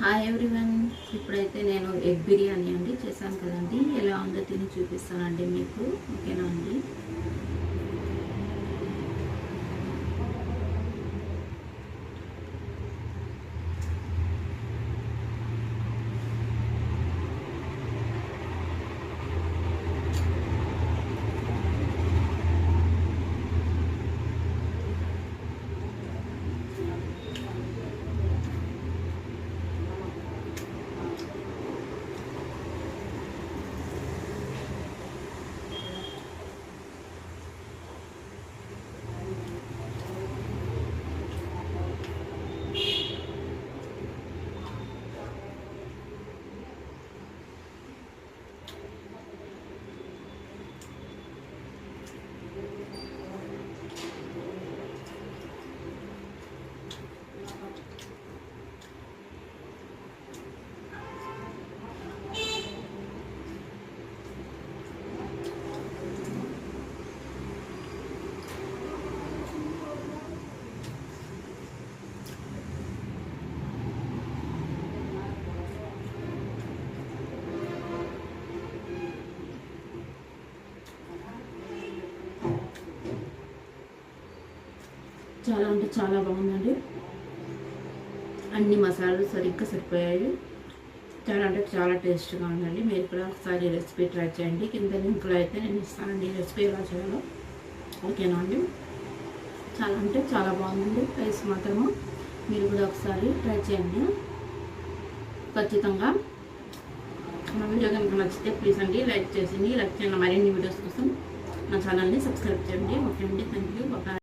Hi everyone. ఇప్పుడైతే నేను egg biryani అండి చేశాను కదండి, ఎలా ఉందో తిని చూపిస్తానండి మీకు. ఓకేనా అండి? చాలా అంటే చాలా బాగుందండి. అన్ని మసాలాలు సరిగ్గా సరిపోయాయి. చాలా అంటే చాలా టేస్ట్గా ఉందండి. మీరు కూడా ఒకసారి రెసిపీ ట్రై చేయండి. కింద లింక్లో అయితే నేను ఇస్తానండి రెసిపీ ఎలా చేయాలో. ఓకేనా అండి? చాలా అంటే చాలా బాగుందండి. రైస్ మాత్రము మీరు కూడా ఒకసారి ట్రై చేయండి ఖచ్చితంగా. నా వీడియో కనుక నచ్చితే ప్లీజ్ అండి లైక్ చేయండి. లైక్ చేయండి. మరిన్ని వీడియోస్ కోసం నా ఛానల్ని సబ్స్క్రైబ్ చేయండి. ఓకే అండి, థ్యాంక్ యూ. బాయ్.